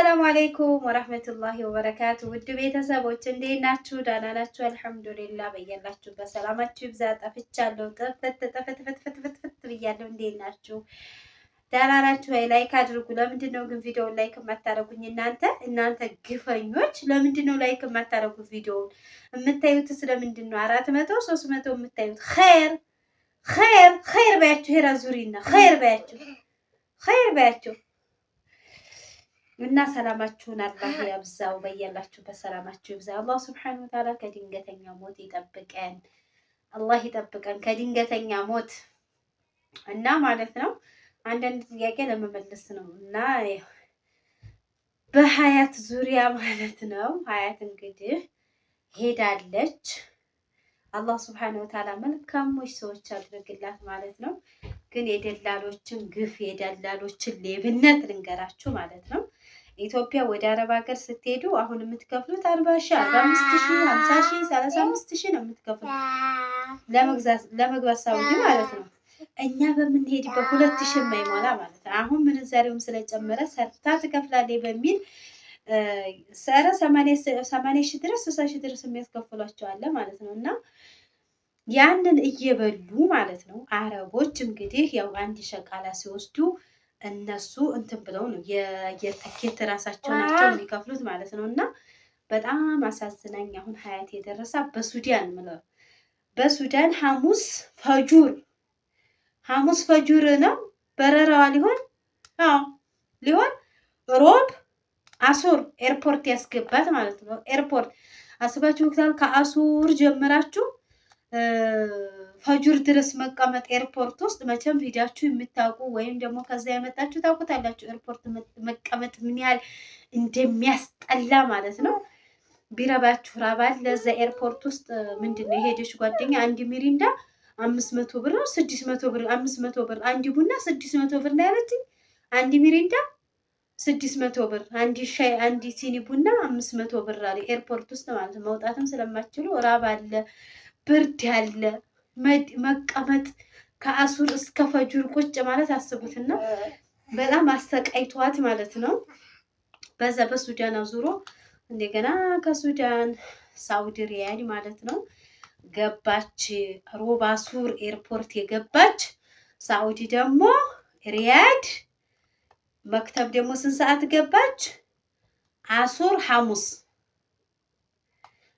አሰላሙ አለይኩም ወራህመቱላሂ ወበረካቱ። ውድ ቤተሰቦች እንዴት ናችሁ? ደህና ናችሁ? አልሐምዱሊላህ። በያላችሁበት ሰላማችሁ ይብዛ። ጠፍቻለሁ፣ ጥፍት ብያለሁ። እንዴት ናችሁ? ደህና ናችሁ? ላይክ አድርጉ። ለምንድን ነው ግን ቪዲዮውን ላይክ የማታደርጉኝ? እናንተ ግፈኞች ለምንድን ነው ላይክ የማታደርጉት? ቪዲዮውን የምታዩት ስለምንድን ነው? 400 300 የምታዩት ኸይር በያችሁ። ሄራ ዙሪና ኸይር በያችሁ እና ሰላማችሁን አላህ ያብዛው። በያላችሁበት ሰላማችሁ ይብዛ። አላህ ሱብሓነሁ ወተዓላ ከድንገተኛ ሞት ይጠብቀን። አላህ ይጠብቀን ከድንገተኛ ሞት እና ማለት ነው። አንዳንድ ጥያቄ ለመመለስ ነው እና በሀያት ዙሪያ ማለት ነው። ሀያት እንግዲህ ሄዳለች። አላህ ሱብሓነሁ ወተዓላ መልካሞች ሰዎች አድርግላት ማለት ነው። ግን የደላሎችን ግፍ የደላሎችን ሌብነት ልንገራችሁ ማለት ነው። ኢትዮጵያ ወደ አረብ ሀገር ስትሄዱ አሁን የምትከፍሉት 40,000፣ 45,000፣ 50,000፣ 35,000 ነው የምትከፍሉት ለመግባት ሳውዲ ማለት ነው። እኛ በምንሄድበት 2,000 የማይሞላ ማለት ነው። አሁን ምንዛሬውም ስለጨመረ ሰርታ ትከፍላለች በሚል ሰረ 80,000 ድረስ 60,000 ድረስ የሚያስከፍሏቸው አለ ማለት ነው። እና ያንን እየበሉ ማለት ነው። አረቦች እንግዲህ ያው አንድ ሸቃላ ሲወስዱ እነሱ እንትን ብለው ነው የትኬት ራሳቸው ናቸው የሚከፍሉት ማለት ነው። እና በጣም አሳዝናኝ አሁን ሀያት የደረሳ በሱዳን ሐሙስ ፈጁር ነው በረራዋ ሊሆን ሮብ አሱር ኤርፖርት ያስገባት ማለት ነው። ኤርፖርት አስባችሁታል? ከአሱር ጀምራችሁ ፈጁር ድረስ መቀመጥ ኤርፖርት ውስጥ መቼም ሂዳችሁ የምታውቁ ወይም ደግሞ ከዛ የመጣችሁ ታውቁታላችሁ። ኤርፖርት መቀመጥ ምን ያህል እንደሚያስጠላ ማለት ነው። ቢረባችሁ ራባል። ለዛ ኤርፖርት ውስጥ ምንድነው የሄደች ጓደኛ አንድ ሚሪንዳ 500 ብር ነው 600 ብር 500 ብር አንድ ቡና 600 ብር ነው ያለችኝ። አንድ ሚሪንዳ 600 ብር፣ አንድ ሻይ አንድ ሲኒ ቡና 500 ብር አለ ኤርፖርት ውስጥ ማለት ነው። መውጣትም ስለማትችሉ ራብ አለ፣ ብርድ አለ፣ መቀመጥ ከአሱር እስከ ፈጁር ቁጭ ማለት አስቡትና በጣም አሰቃይቷት ማለት ነው። በዛ በሱዳን አዙሮ እንደገና ከሱዳን ሳውዲ ሪያድ ማለት ነው ገባች። ሮብ አሱር ኤርፖርት የገባች ሳውዲ ደግሞ ሪያድ መክተብ ደግሞ ስንት ሰዓት ገባች? አሱር ሐሙስ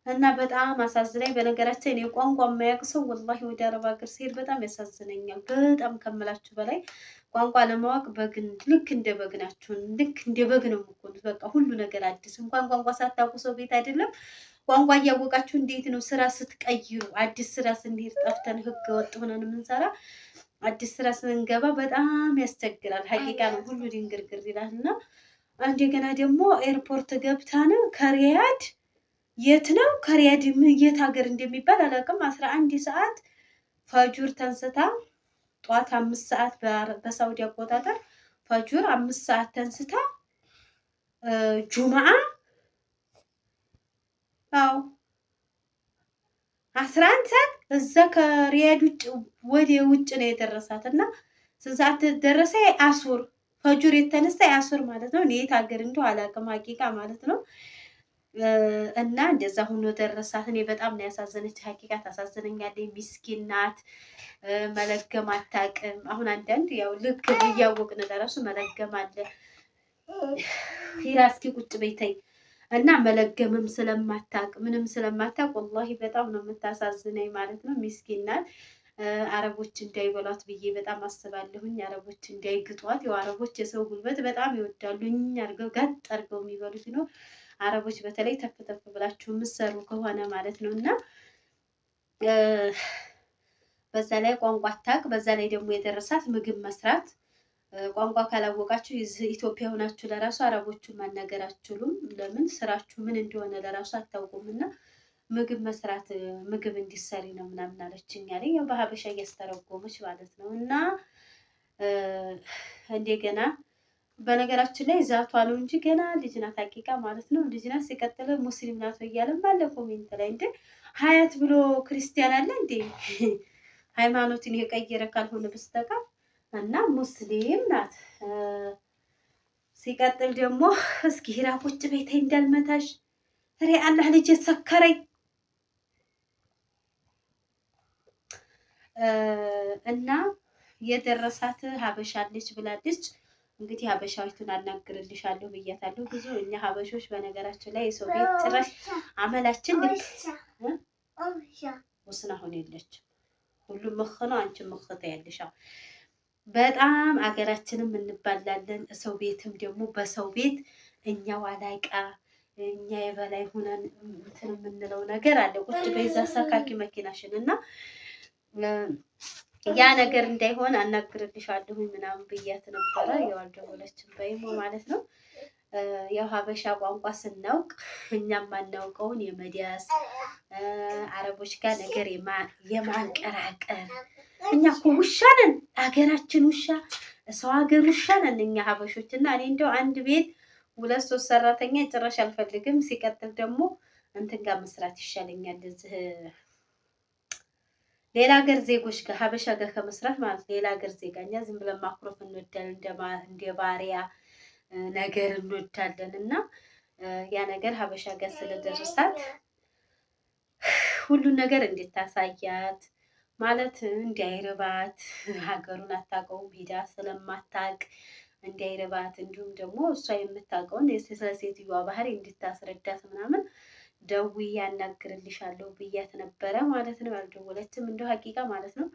እና በጣም አሳዝናኝ። በነገራችን እኔ ቋንቋ የማያውቅ ሰው ወላሂ ወደ አረብ ሀገር ሲሄድ በጣም ያሳዝነኛል። በጣም ከምላችሁ በላይ ቋንቋ ለማወቅ ልክ እንደ በግ ናችሁ። ልክ እንደ በግ ነው የምትሆኑት። በቃ ሁሉ ነገር አዲስ። እንኳን ቋንቋ ሳታውቁ ሰው ቤት አይደለም ቋንቋ እያወቃችሁ እንዴት ነው ስራ ስትቀይሩ? አዲስ ስራ ስንሄድ ጠፍተን ህገ ወጥ ሆነን የምንሰራ አዲስ ስራ ስንገባ በጣም ያስቸግራል። ሀቂቃ ነው። ሁሉ ድንግርግር ይላል። እና እንደገና ደግሞ ኤርፖርት ገብታ ነው ከሪያድ የት ነው ከሪያድ የት ሀገር እንደሚባል አላውቅም። 11 ሰዓት ፈጁር ተንስታ ጧት 5 ሰዓት በሳውዲ አቆጣጠር ፈጁር 5 ሰዓት ተንስታ ጁማአ 11 ሰዓት እዛ ከሪያድ ውጭ ነው የደረሳት። እና ስንት ሰዓት ደረሰ? አሱር ፈጁር የተነሳ አሱር ማለት ነው። የት ሀገር እንደው አላውቅም ሀቂቃ ማለት ነው። እና እንደዛ ሆኖ ደረሳት። እኔ በጣም ነው ያሳዘነች። ሀቂቃ ታሳዝነኛለች። ሚስኪን ናት። መለገም አታውቅም። አሁን አንዳንድ ያው ልክ እያወቅን ለራሱ መለገም አለ። ሂራስኪ ቁጭ በይተይ እና መለገምም ስለማታውቅ ምንም ስለማታውቅ ወላሂ በጣም ነው የምታሳዝነኝ ማለት ነው። ሚስኪን ናት። አረቦች እንዳይበሏት ብዬ በጣም አስባለሁኝ። አረቦች እንዳይግጧት። ያው አረቦች የሰው ጉልበት በጣም ይወዳሉ። እኛ አድርገው ጋጥ አድርገው የሚበሉት ነው። አረቦች በተለይ ተፍ ብላችሁ የምትሰሩ ከሆነ ማለት ነው። እና በዛ ላይ ቋንቋ አታውቅ። በዛ ላይ ደግሞ የደረሳት ምግብ መስራት። ቋንቋ ካላወቃችሁ ኢትዮጵያ ሆናችሁ ለራሱ አረቦቹን ማናገር አትችሉም። ለምን? ስራችሁ ምን እንደሆነ ለራሱ አታውቁም። እና ምግብ መስራት ምግብ እንዲሰሪ ነው ምናምን አለችኝ አለኝ። ያው በሀበሻ እያስተረጎመች ማለት ነው። እና እንደገና በነገራችን ላይ ዛቷ ነው እንጂ ገና ልጅ ናት። ሀቂቃ ማለት ነው ልጅ ናት። ሲቀጥል ሙስሊም ናት እያለም ባለ ኮሜንት ላይ እንደ ሀያት ብሎ ክርስቲያን አለ እንዴ? ሃይማኖትን የቀየረ ካልሆነ በስተቀር እና ሙስሊም ናት። ሲቀጥል ደግሞ እስኪ ሂራ ቁጭ ቤቴ እንዳልመታሽ ሬ አላህ ልጅ ሰከረኝ እና የደረሳት ሀበሻለች ብላለች። እንግዲህ ሀበሻዊቱን አናግርልሻለሁ ብያታለሁ። ብዙ እኛ ሀበሾች በነገራችን ላይ የሰው ቤት ጭራሽ አመላችን ልክ ወስና ሆነ የለችም። ሁሉም ምኽ ነው። አንቺ ምኽታ ያለሽ በጣም አገራችንም እንባላለን። ሰው ቤትም ደግሞ በሰው ቤት እኛ ዋላይቃ እኛ የበላይ ሆነን እንትን የምንለው ነገር አለ። ቁጭ በይዛ ሰካኪ መኪናሽን እና ያ ነገር እንዳይሆን አናግርልሻለሁ ምናምን ብያት ነበረ። ያው አልደወለችም በይሞ ማለት ነው። ያው ሀበሻ ቋንቋ ስናውቅ እኛም ማናውቀውን የመዲያስ አረቦች ጋር ነገር የማንቀራቀር እኛ እኮ ውሻ ነን፣ ሀገራችን ውሻ፣ ሰው ሀገር ውሻ ነን እኛ ሀበሾች። እና እኔ እንደው አንድ ቤት 2-3 ሰራተኛ ጭራሽ አልፈልግም። ሲቀጥል ደግሞ እንትን ጋር መስራት ይሻለኛል እዚህ ሌላ ሀገር ዜጎች ጋር ሀበሻ ጋር ከመስራት ማለት ሌላ ሀገር ዜጋ እኛ ዝም ብለን ማኩረፍ እንወዳለን፣ እንደ ባሪያ ነገር እንወዳለን። እና ያ ነገር ሀበሻ ጋር ስለደረሳት ሁሉን ነገር እንድታሳያት ማለት እንዲያይርባት ሀገሩን አታውቀውም ሄዳ ስለማታውቅ እንዲያይርባት፣ እንዲሁም ደግሞ እሷ የምታውቀውን ስለ ሴትዮዋ ባህሪ እንድታስረዳት ምናምን ደውዬ ያናግርልሻለሁ ብያት ነበረ ማለት ነው። ያልደወለችም እንደው ሀቂቃ ማለት ነው።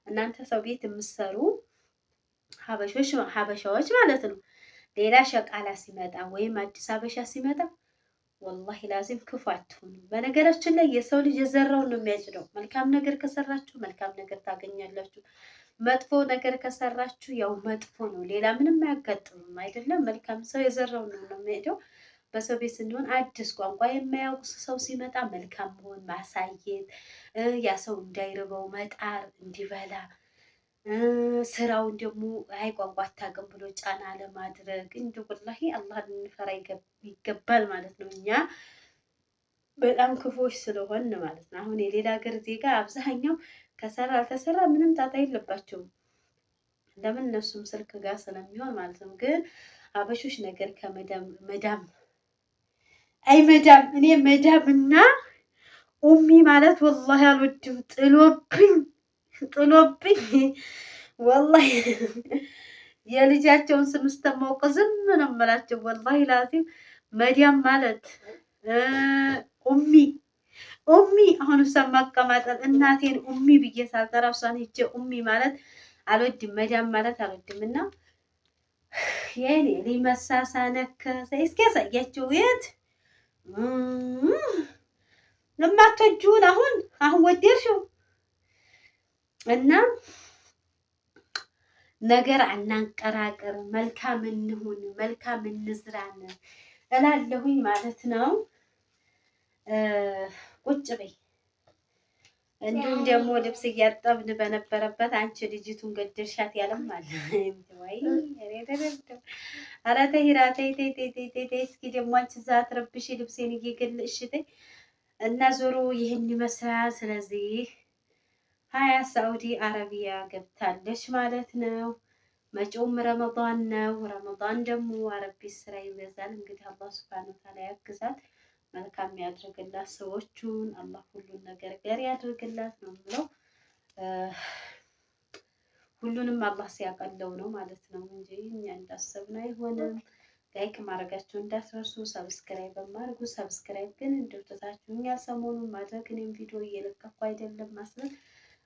እናንተ ሰው ቤት የምትሰሩ ሀበሻዎች ማለት ነው። ሌላ ሸቃላ ሲመጣ ወይም አዲስ ሀበሻ ሲመጣ ወላሂ ላዚም ክፉ አትሁኑ። በነገራችን ላይ የሰው ልጅ የዘራውን ነው የሚያጭደው። መልካም ነገር ከሰራችሁ መልካም ነገር ታገኛላችሁ። መጥፎ ነገር ከሰራችሁ ያው መጥፎ ነው። ሌላ ምንም አያጋጥምም አይደለም። መልካም ሰው የዘራውን ነው የሚሄደው። በሰው ቤት ስንሆን አዲስ ቋንቋ የማያውቅ ሰው ሲመጣ መልካም መሆን ማሳየት፣ ያ ሰው እንዳይርበው መጣር፣ እንዲበላ ስራውን ደግሞ አይ ቋንቋ አታውቅም ብሎ ጫና ለማድረግ እንደ ወላሂ አላህ ልንፈራ ይገባል ማለት ነው። እኛ በጣም ክፎች ስለሆን ማለት ነው። አሁን የሌላ ሀገር ዜጋ አብዛኛው ከሰራ አልተሰራ ምንም ጣጣ የለባቸውም። ለምን እነሱም ስልክ ጋር ስለሚሆን ማለት ነው። ግን አበሾች ነገር ከመዳም አይ መዳም እኔ መዳም እና ኡሚ ማለት ወላሂ አልወድም። ጥሎብኝ ወላሂ የልጃቸውን ስም ስተማውቅ ዝም ነው የምላቸው። ወላሂ ላዚም መዳም ማለት ኡሚ አሁን እሷን ማቀማጠል እናቴን ኡሚ ብዬ ሳልጠራ እሷን ሂጄ ኡሚ ማለት አልወድም። መዳም ማለት አልወድም። እና የኔ ሊመሳሳ ነከሰ እስኪ ያሳያቸው የት ለማትወጂውን አሁን ወደድሽው። እና ነገር አናንቀራቅር፣ መልካም እንሁን፣ መልካም እንዝራን እላለሁኝ ማለት ነው። ቁጭ በይ። እንዲሁም ደግሞ ልብስ እያጠብን በነበረበት አንቺ ልጅቱን ገደልሻት ያለም አለ። ወይ ኧረ ተይ ሂራ ተይ። እስኪ ደግሞ አንቺ እዛ አትረብሽ ልብሴን እየገለጥሽ ተይ። እና ዞሮ ይህን ይመስላል። ስለዚህ ሳዑዲ አረቢያ ገብታለች ማለት ነው። መጪውም ረመዳን ነው። ረመዳን ደግሞ አረብ ቤት ስራ ይበዛል። እንግዲህ አላህ ሱብሃነሁ ወተዓላ ያግዛት፣ መልካም ያድርግላት። ሰዎቹን አላህ ሁሉን ነገር ገር ያድርግላት ነው የምለው። ሁሉንም አላህ ሲያቀለው ነው ማለት ነው እንጂ እኛ እንዳሰብነው አይሆንም። ላይክ ማድረጋችሁ እንዳትረሱ፣ ሰብስክራይብ ማድረጉ። ሰብስክራይብ ግን እንደወጣታችሁኛል ሰሞኑን ማድረግ እኔም ቪዲዮ እየለቀኩ አይደለም ማለት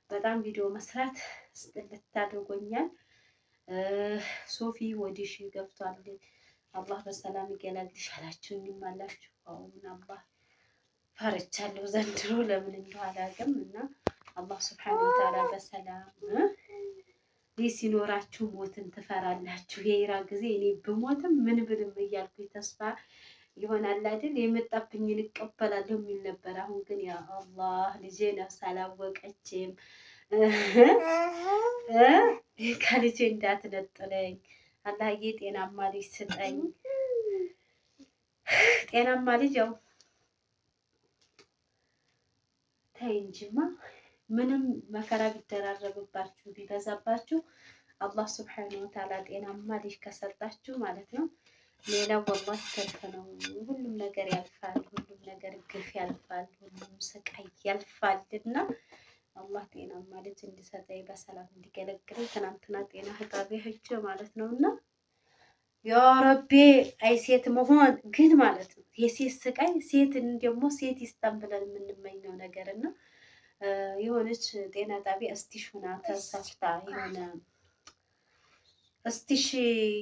በጣም ቪዲዮ መስራት ስጥልት አድርጎኛል። ሶፊ ወዲሽ ገብቷል። አላህ በሰላም ይገላግልሽ አላችሁኝም አላችሁ። አሁን አላህ ፈርቻለሁ ዘንድሮ ለምን እንደው አላውቅም። እና አላህ ሱብሓነሁ ወተዓላ በሰላም ሲኖራችሁ ሞትን ትፈራላችሁ። የኢራ ጊዜ እኔ ብሞትም ምን ብልም እያልኩ ተስፋ ይሆናል አይደል የመጣብኝን እቀበላለሁ የሚል ነበር። አሁን ግን ያ አላህ ልጄ ነፍስ አላወቀችም። ከልጄ እንዳትነጥለኝ አላህዬ፣ ጤናማ ልጅ ስጠኝ። ጤናማ ልጅ ያው ተይ እንጂማ ምንም መከራ ቢደራረብባችሁ ቢበዛባችሁ አላህ ሱብሓነሁ ወተዓላ ጤናማ ልጅ ከሰጣችሁ ማለት ነው ሌላው ወላሂ ተርፍ ነው። ሁሉም ነገር ያልፋል፣ ሁሉም ነገር ግፍ ያልፋል፣ ሁሉም ስቃይ ያልፋልና አላህ ጤናማ ልጅ እንዲሰጠኝ በሰላም እንዲገለግለኝ ትናንትና ጤና ህጣቤ ሂጅ ማለት ነውና ያ ረቢ አይ ሴት መሆን ግን ማለት ነው የሴት ስቃይ ሴትን ደግሞ ሴት ይስጠን ብለን የምንመኘው ነገርና የሆነች ጤና ጣቢያ እስቲሽ ሆና ተሰፍታ የሆነ እስቲሽ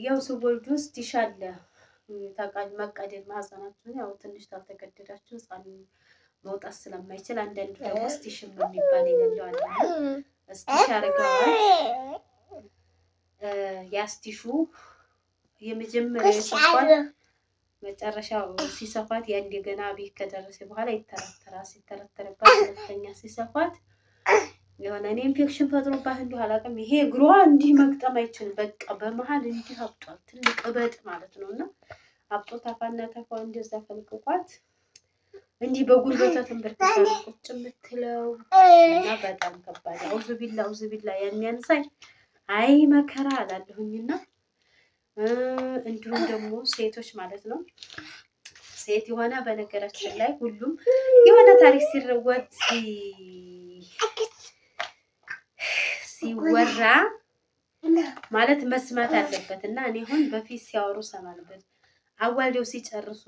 ያው ስወልዱ እስቲሽ አለ ታቃል መቀደድ ማህፀናችሁን ያው ትንሽ ታልተቀደዳችሁ ህፃን መውጣት ስለማይችል አንዳንዱ ደግሞ እስቲሽ የሚባል ይገለው አለ እስቲሽ አርገዋል ያስቲሹ የመጀመሪያ ሲሰፋት መጨረሻው ሲሰፋት ያ እንደገና ቤት ከደረሰ በኋላ ይተረተራል ሲተረተርባት ሁለተኛ ሲሰፋት የሆነ ኢንፌክሽን ፈጥሮባት እንደው አላውቅም ይሄ እግሯ እንዲህ መግጠም አይችልም በቃ በመሃል እንዲህ አብጧል ትልቅ እበጥ ማለት ነውና አብጦ ታፋና ታፋው እንደዛ ፈልቅቋት እንዲህ በጉልበቷ ተንበርክካ ቁጭ የምትለው እና በጣም ከባድ አውዙ ቢላ ያን ሳይ አይ መከራ አላለሁኝና እንዲሁም ደግሞ ሴቶች ማለት ነው ሴት የሆነ በነገራችን ላይ ሁሉም የሆነ ታሪክ ሲወራ ማለት መስማት አለበት እና እኔ አሁን በፊት ሲያወሩ ሰማልበት አዋልደው ሲጨርሱ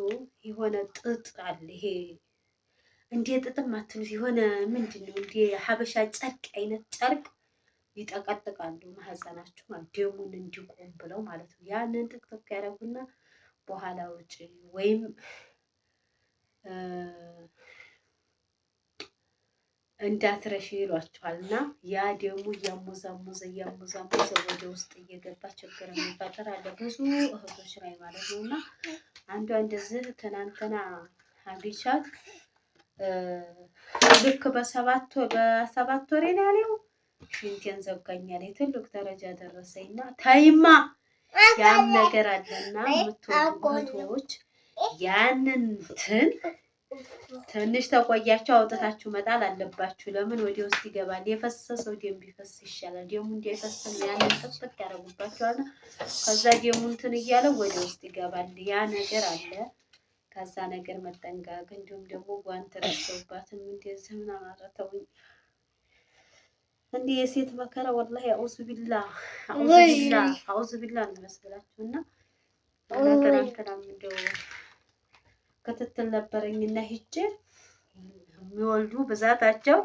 የሆነ ጥጥ አለ ይሄ እንደ ጥጥም አትሉት የሆነ ምንድነው እንደ ሀበሻ ጨርቅ አይነት ጨርቅ ይጠቀጥቃሉ ማህፀናቸው ማለት ደሙን እንዲቆም ብለው ማለት ነው ያንን ጥቅጥቅ ያደርጉና በኋላ ውጪ ወይም እንዳትረሽ ይሏቸዋልና ያ ደሙ ያሙዛሙዘ ወደ ውስጥ እየገባ ችግር የሚፈጠር አለ ብዙ እህቶች ላይ ማለት ነውና አንዷ እንደዚህ ትናንትና ሀቢቻት ልክ በሰባት ወሬ ነው ያለው ሽንቴን ዘጋኛል ትልቅ ደረጃ ደረሰኝና ታይማ ያም ነገር አለና ምትወዱት ያንን ትንሽ ተቆያችሁ አውጥታችሁ መጣል አለባችሁ ለምን ወዲህ ውስጥ ይገባል የፈሰሰው ደም ቢፈስ ይሻላል ደሙ እንዳይፈስም ያንን ጥቅጥቅ ያደርጉባችኋልና ከዛ ደሙን እንትን እያለ ወዲህ ውስጥ ይገባል ያ ነገር አለ ከዛ ነገር መጠንቀቅ እንዲሁም ደግሞ ጓንት ረስተውባትም እንደዚህ ምን አማራተውኝ እንዴ የሴት መከራ ወላሂ አውዙ ቢላህ ነው መስላችሁና ነገር አንተናም እንደው ክትትል ነበረኝና ሂጄ የሚወልዱ ብዛታቸው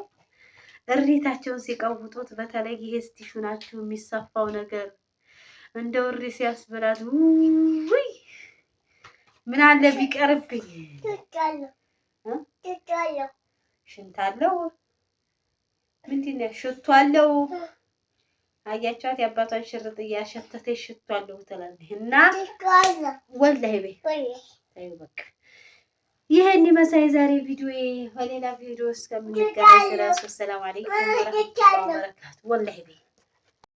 እሪታቸውን ሲቀውጡት በተለይ ይሄ ስቲሹናችሁ የሚሰፋው ነገር እንደው እሪ ሲያስብላት ውይ ምን አለ ቢቀርብኝ ሽንታለው ምንድነው ሽቷለው አያቻት ያባቷን ሽርጥ ያሸተተሽ ሽቷለው ትላለች እና ወላሂ በይ በቃ ይሄን ይመስላል ዛሬ ቪዲዮ በሌላ ቪዲዮ እስከምንገናኝ ድረስ ሰላም አለይኩም ወራህመቱላሂ ወበረካቱ ወላሂ